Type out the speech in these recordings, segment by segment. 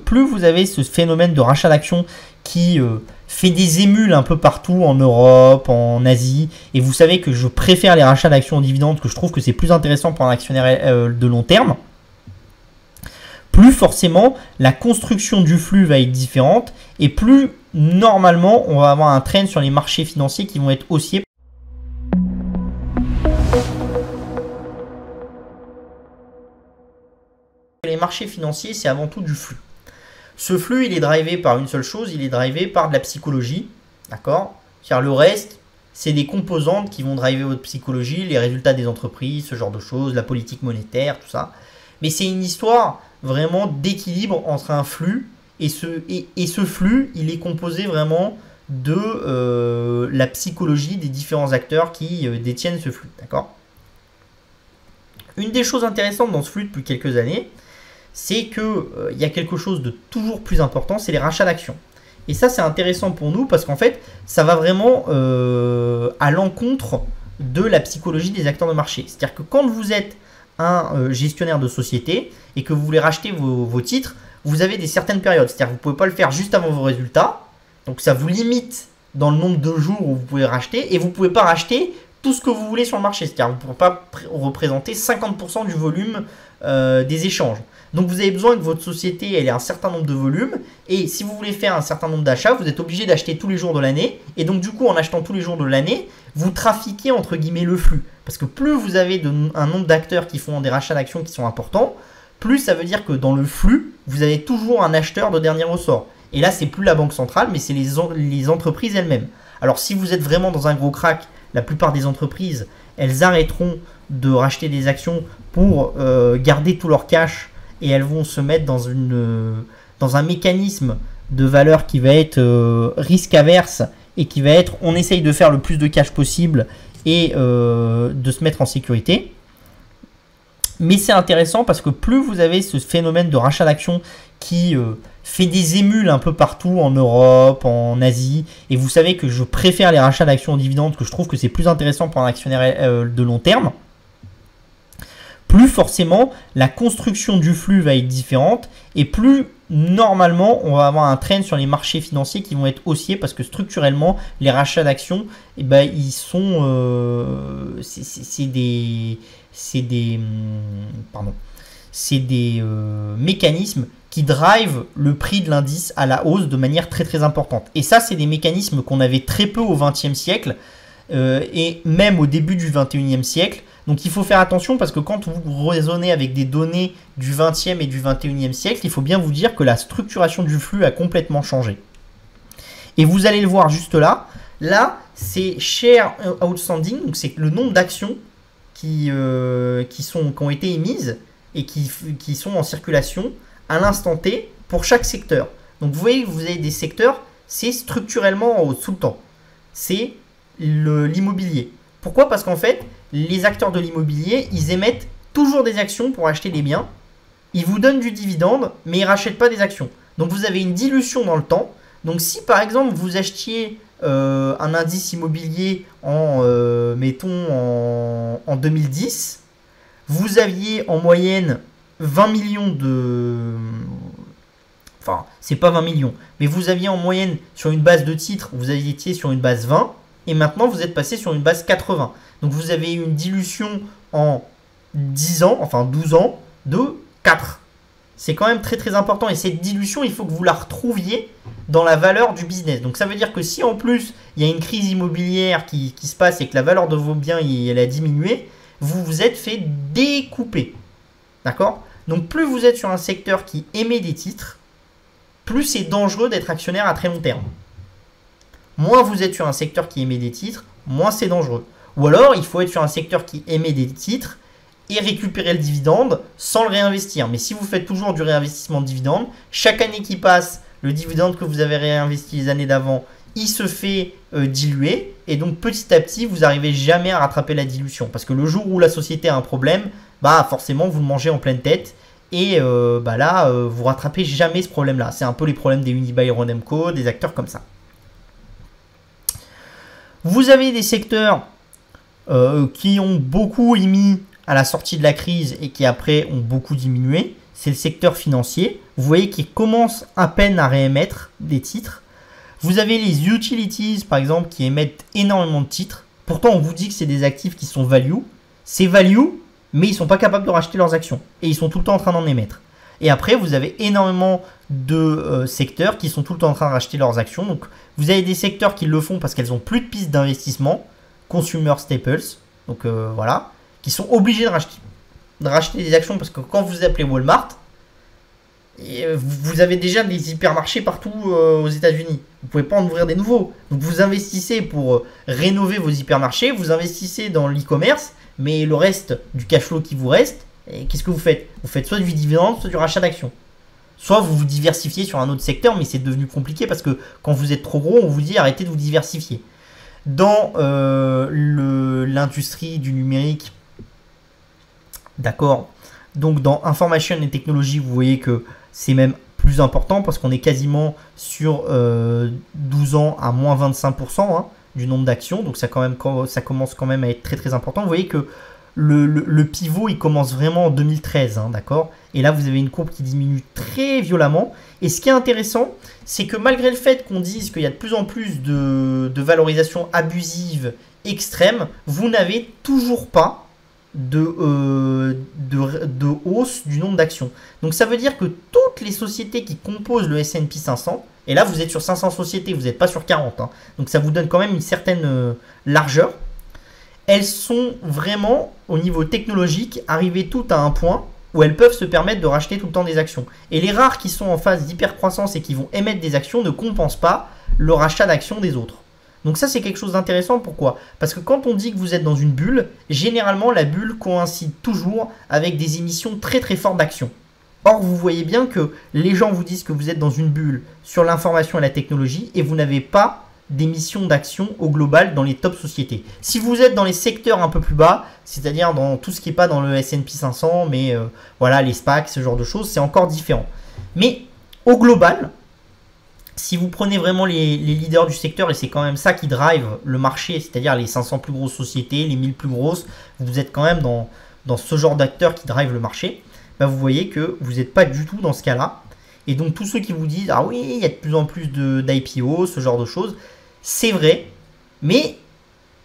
plus vous avez ce phénomène de rachat d'actions qui fait des émules un peu partout en Europe, en Asie, et vous savez que je préfère les rachats d'actions en dividendes, que je trouve que c'est plus intéressant pour un actionnaire de long terme, plus forcément la construction du flux va être différente et plus normalement on va avoir un trend sur les marchés financiers qui vont être haussiers. Les marchés financiers, c'est avant tout du flux. Ce flux, il est drivé par une seule chose, il est drivé par de la psychologie, d'accord ? Car le reste, c'est des composantes qui vont driver votre psychologie, les résultats des entreprises, ce genre de choses, la politique monétaire, tout ça. Mais c'est une histoire vraiment d'équilibre entre un flux et ce flux, il est composé vraiment de la psychologie des différents acteurs qui détiennent ce flux, d'accord ? Une des choses intéressantes dans ce flux depuis quelques années, c'est qu'il y a quelque chose de toujours plus important, c'est les rachats d'actions. Et ça, c'est intéressant pour nous parce qu'en fait, ça va vraiment à l'encontre de la psychologie des acteurs de marché. C'est-à-dire que quand vous êtes un gestionnaire de société et que vous voulez racheter vos titres, vous avez des certaines périodes. C'est-à-dire que vous ne pouvez pas le faire juste avant vos résultats. Donc ça vous limite dans le nombre de jours où vous pouvez racheter et vous ne pouvez pas racheter tout ce que vous voulez sur le marché. C'est-à-dire que vous ne pouvez pas représenter 50% du volume des échanges. Donc vous avez besoin que votre société ait un certain nombre de volumes et si vous voulez faire un certain nombre d'achats, vous êtes obligé d'acheter tous les jours de l'année et donc du coup en achetant tous les jours de l'année, vous trafiquez entre guillemets le flux. Parce que plus vous avez un nombre d'acteurs qui font des rachats d'actions qui sont importants, plus ça veut dire que dans le flux, vous avez toujours un acheteur de dernier ressort. Et là, c'est plus la banque centrale, mais c'est les entreprises elles-mêmes. Alors si vous êtes vraiment dans un gros crack, la plupart des entreprises, elles arrêteront de racheter des actions pour garder tout leur cash et elles vont se mettre dans un mécanisme de valeur qui va être risque averse et qui va être on essaye de faire le plus de cash possible et de se mettre en sécurité. Mais c'est intéressant parce que plus vous avez ce phénomène de rachat d'actions qui fait des émules un peu partout en Europe, en Asie, et vous savez que je préfère les rachats d'actions en dividendes, que je trouve que c'est plus intéressant pour un actionnaire de long terme, plus forcément la construction du flux va être différente et plus normalement on va avoir un trend sur les marchés financiers qui vont être haussiers parce que structurellement les rachats d'actions ils sont c'est des mécanismes qui drive le prix de l'indice à la hausse de manière très très importante. Et ça, c'est des mécanismes qu'on avait très peu au XXe siècle et même au début du XXIe siècle. Donc il faut faire attention parce que quand vous raisonnez avec des données du XXe et du XXIe siècle, il faut bien vous dire que la structuration du flux a complètement changé. Et vous allez le voir juste là. Là, c'est share outstanding, donc c'est le nombre d'actions qui ont été émises et qui sont en circulation à l'instant T pour chaque secteur. Donc vous voyez que vous avez des secteurs, c'est structurellement sous le temps. C'est l'immobilier. Pourquoi ? Parce qu'en fait, les acteurs de l'immobilier, ils émettent toujours des actions pour acheter des biens. Ils vous donnent du dividende, mais ils ne rachètent pas des actions. Donc vous avez une dilution dans le temps. Donc si par exemple vous achetiez un indice immobilier mettons en 2010, vous aviez en moyenne 20 millions de... Enfin, c'est pas 20 millions, mais vous aviez en moyenne sur une base de titres, vous étiez sur une base 20, et maintenant vous êtes passé sur une base 80. Donc vous avez une dilution en 10 ans, enfin 12 ans, de 4. C'est quand même très très important, et cette dilution, il faut que vous la retrouviez dans la valeur du business. Donc ça veut dire que si en plus il y a une crise immobilière qui se passe et que la valeur de vos biens elle a diminué, vous vous êtes fait découper. D'accord ? Donc plus vous êtes sur un secteur qui émet des titres, plus c'est dangereux d'être actionnaire à très long terme. Moins vous êtes sur un secteur qui émet des titres, moins c'est dangereux. Ou alors il faut être sur un secteur qui émet des titres et récupérer le dividende sans le réinvestir. Mais si vous faites toujours du réinvestissement de dividende, chaque année qui passe, le dividende que vous avez réinvesti les années d'avant, il se fait diluer. Et donc petit à petit, vous n'arrivez jamais à rattraper la dilution. Parce que le jour où la société a un problème, forcément vous le mangez en pleine tête. Et là, vous rattrapez jamais ce problème-là. C'est un peu les problèmes des Unibail Rodamco, des acteurs comme ça. Vous avez des secteurs qui ont beaucoup émis à la sortie de la crise et qui après ont beaucoup diminué. C'est le secteur financier. vous voyez qu'ils commencent à peine à réémettre des titres. Vous avez les utilities, par exemple, qui émettent énormément de titres. Pourtant, on vous dit que c'est des actifs qui sont value. C'est value, mais ils ne sont pas capables de racheter leurs actions. Et ils sont tout le temps en train d'en émettre. Et après, vous avez énormément de secteurs qui sont tout le temps en train de racheter leurs actions. Donc, vous avez des secteurs qui le font parce qu'elles n'ont plus de pistes d'investissement. Consumer staples, donc voilà, qui sont obligés de racheter des actions parce que quand vous appelez Walmart, vous avez déjà des hypermarchés partout aux États-Unis. Vous ne pouvez pas en ouvrir des nouveaux. Donc vous investissez pour rénover vos hypermarchés, vous investissez dans l'e-commerce, mais le reste du cash flow qui vous reste, qu'est-ce que vous faites? Vous faites soit du dividende, soit du rachat d'actions. Soit vous vous diversifiez sur un autre secteur, mais c'est devenu compliqué parce que quand vous êtes trop gros, on vous dit arrêtez de vous diversifier. Dans l'industrie du numérique, d'accord, donc dans Information et Technology, vous voyez que c'est même plus important parce qu'on est quasiment sur 12 ans à moins 25% du nombre d'actions. Donc ça commence quand même à être très très important. Vous voyez que le pivot, il commence vraiment en 2013, d'accord. Et là, vous avez une courbe qui diminue très violemment. Et ce qui est intéressant, c'est que malgré le fait qu'on dise qu'il y a de plus en plus de valorisation abusive extrême, vous n'avez toujours pas de hausse du nombre d'actions. Donc ça veut dire que toutes les sociétés qui composent le S&P 500, et là vous êtes sur 500 sociétés, vous n'êtes pas sur 40, donc ça vous donne quand même une certaine largeur, elles sont vraiment au niveau technologique arrivées toutes à un point où elles peuvent se permettre de racheter tout le temps des actions. Et les rares qui sont en phase d'hypercroissance et qui vont émettre des actions ne compensent pas le rachat d'actions des autres. Donc ça, c'est quelque chose d'intéressant. Pourquoi? Parce que quand on dit que vous êtes dans une bulle, généralement, la bulle coïncide toujours avec des émissions très très fortes d'actions. Or, vous voyez bien que les gens vous disent que vous êtes dans une bulle sur l'information et la technologie et vous n'avez pas d'émissions d'actions au global dans les top sociétés. Si vous êtes dans les secteurs un peu plus bas, c'est-à-dire dans tout ce qui n'est pas dans le S&P 500, mais voilà, les SPAC, ce genre de choses, c'est encore différent. Mais au global, si vous prenez vraiment les leaders du secteur, et c'est quand même ça qui drive le marché, c'est-à-dire les 500 plus grosses sociétés, les 1000 plus grosses, vous êtes quand même dans ce genre d'acteurs qui drive le marché, bah vous voyez que vous n'êtes pas du tout dans ce cas-là. Et donc tous ceux qui vous disent « Ah oui, il y a de plus en plus d'IPO, ce genre de choses », c'est vrai, mais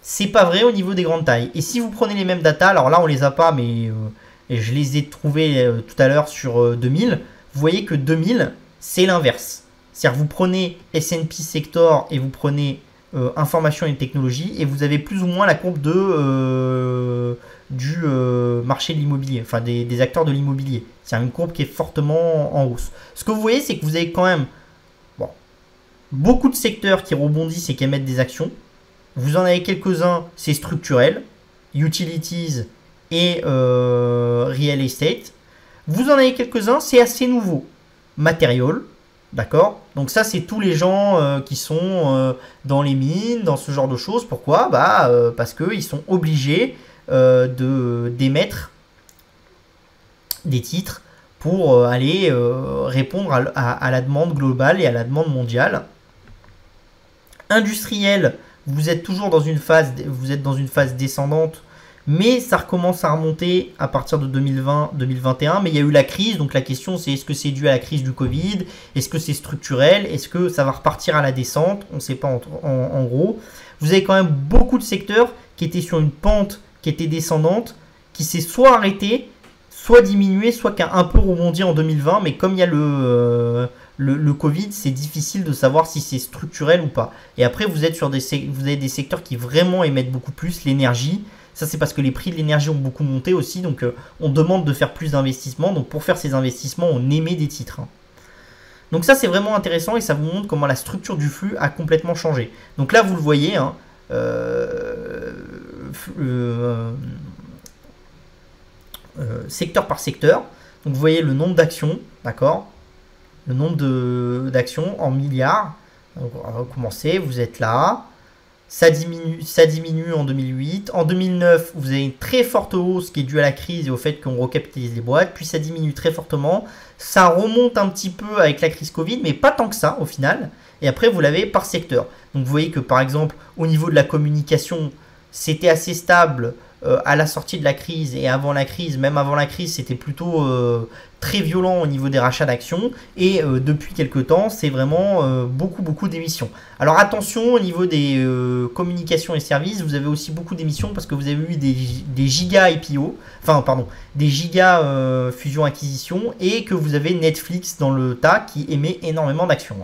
c'est pas vrai au niveau des grandes tailles. Et si vous prenez les mêmes data, alors là on les a pas, mais je les ai trouvés tout à l'heure sur 2000, vous voyez que 2000, c'est l'inverse. C'est-à-dire vous prenez S&P Sector et vous prenez Information et Technologie et vous avez plus ou moins la courbe du marché de l'immobilier, enfin des acteurs de l'immobilier. C'est une courbe qui est fortement en hausse. Ce que vous voyez, c'est que vous avez quand même beaucoup de secteurs qui rebondissent et qui émettent des actions. Vous en avez quelques-uns, c'est structurel, utilities et real estate. Vous en avez quelques-uns, c'est assez nouveau, material. D'accord? Donc ça, c'est tous les gens qui sont dans les mines, dans ce genre de choses. Pourquoi? Parce qu'ils sont obligés d'émettre des titres pour aller répondre à la demande globale et à la demande mondiale. Industriel, vous êtes toujours dans une phase descendante, mais ça recommence à remonter à partir de 2020-2021. Mais il y a eu la crise, donc la question c'est est-ce que c'est dû à la crise du Covid? Est-ce que c'est structurel? Est-ce que ça va repartir à la descente? On ne sait pas en gros. Vous avez quand même beaucoup de secteurs qui étaient sur une pente qui était descendante, qui s'est soit arrêté, soit diminué, soit qui a un peu rebondi en 2020. Mais comme il y a le Covid, c'est difficile de savoir si c'est structurel ou pas. Et après, vous avez des secteurs qui vraiment émettent beaucoup plus, l'énergie. Ça, c'est parce que les prix de l'énergie ont beaucoup monté aussi. Donc, on demande de faire plus d'investissements. Donc, pour faire ces investissements, on émet des titres. Donc, ça, c'est vraiment intéressant et ça vous montre comment la structure du flux a complètement changé. Donc, là, vous le voyez, secteur par secteur. Donc, vous voyez le nombre d'actions, d'accord? Le nombre d'actions en milliards. Donc, on va recommencer. Vous êtes là. Ça diminue en 2008. En 2009, vous avez une très forte hausse qui est due à la crise et au fait qu'on recapitalise les boîtes. Puis ça diminue très fortement. Ça remonte un petit peu avec la crise Covid, mais pas tant que ça au final. Et après, vous l'avez par secteur. Donc vous voyez que par exemple, au niveau de la communication, c'était assez stable à la sortie de la crise et avant la crise, même avant la crise, c'était plutôt très violent au niveau des rachats d'actions. Et depuis quelques temps, c'est vraiment beaucoup d'émissions. Alors attention, au niveau des communications et services, vous avez aussi beaucoup d'émissions parce que vous avez eu des giga IPO, enfin pardon, des giga fusion-acquisition, et que vous avez Netflix dans le tas qui émet énormément d'actions.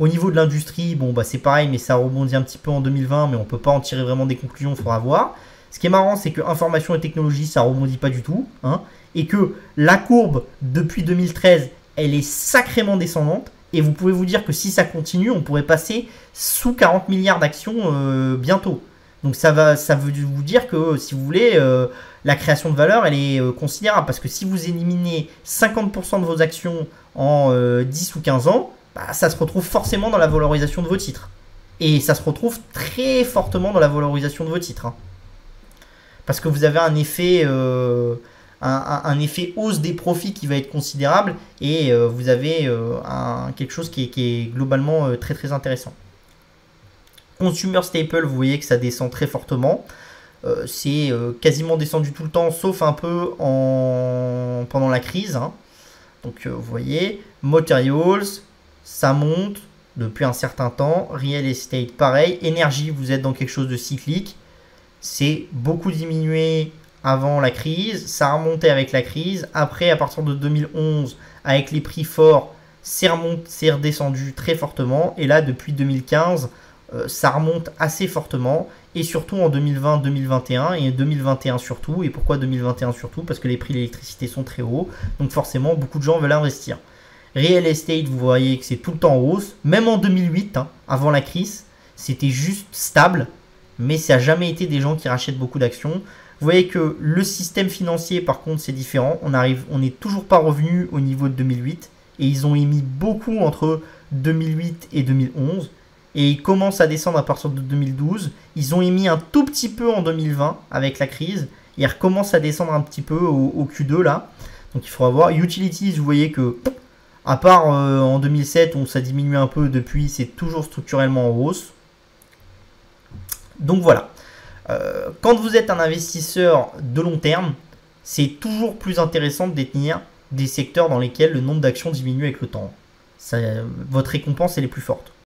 Au niveau de l'industrie, bon bah c'est pareil, mais ça rebondit un petit peu en 2020, mais on peut pas en tirer vraiment des conclusions, il faudra voir. Ce qui est marrant, c'est que information et technologie, ça rebondit pas du tout, hein, et que la courbe depuis 2013, elle est sacrément descendante, et vous pouvez vous dire que si ça continue, on pourrait passer sous 40 milliards d'actions bientôt. Donc ça veut vous dire que si vous voulez, la création de valeur, elle est considérable, parce que si vous éliminez 50% de vos actions en 10 ou 15 ans, bah, ça se retrouve forcément dans la valorisation de vos titres. Et ça se retrouve très fortement dans la valorisation de vos titres. Hein. Parce que vous avez un effet, un effet hausse des profits qui va être considérable, et vous avez quelque chose qui est globalement très intéressant. Consumer Staple, vous voyez que ça descend très fortement. C'est quasiment descendu tout le temps, sauf un peu pendant la crise. Hein. Donc vous voyez, Materials, ça monte depuis un certain temps. Real Estate, pareil. Énergie, vous êtes dans quelque chose de cyclique. C'est beaucoup diminué avant la crise, ça a remonté avec la crise. Après, à partir de 2011, avec les prix forts, c'est redescendu très fortement. Et là, depuis 2015, ça remonte assez fortement. Et surtout en 2020, 2021 et 2021 surtout. Et pourquoi 2021 surtout? Parce que les prix de l'électricité sont très hauts. Donc forcément, beaucoup de gens veulent investir. Real Estate, vous voyez que c'est tout le temps en hausse. Même en 2008, hein, avant la crise, c'était juste stable. Mais ça n'a jamais été des gens qui rachètent beaucoup d'actions. Vous voyez que le système financier, par contre, c'est différent. On n'est toujours pas revenu au niveau de 2008. Et ils ont émis beaucoup entre 2008 et 2011. Et ils commencent à descendre à partir de 2012. Ils ont émis un tout petit peu en 2020 avec la crise. Et ils recommencent à descendre un petit peu au Q2 là. Donc il faudra voir. Utilities, vous voyez que, à part en 2007 où ça diminue un peu, depuis, c'est toujours structurellement en hausse. Donc voilà, quand vous êtes un investisseur de long terme, c'est toujours plus intéressant de détenir des secteurs dans lesquels le nombre d'actions diminue avec le temps. Votre récompense, elle est plus forte.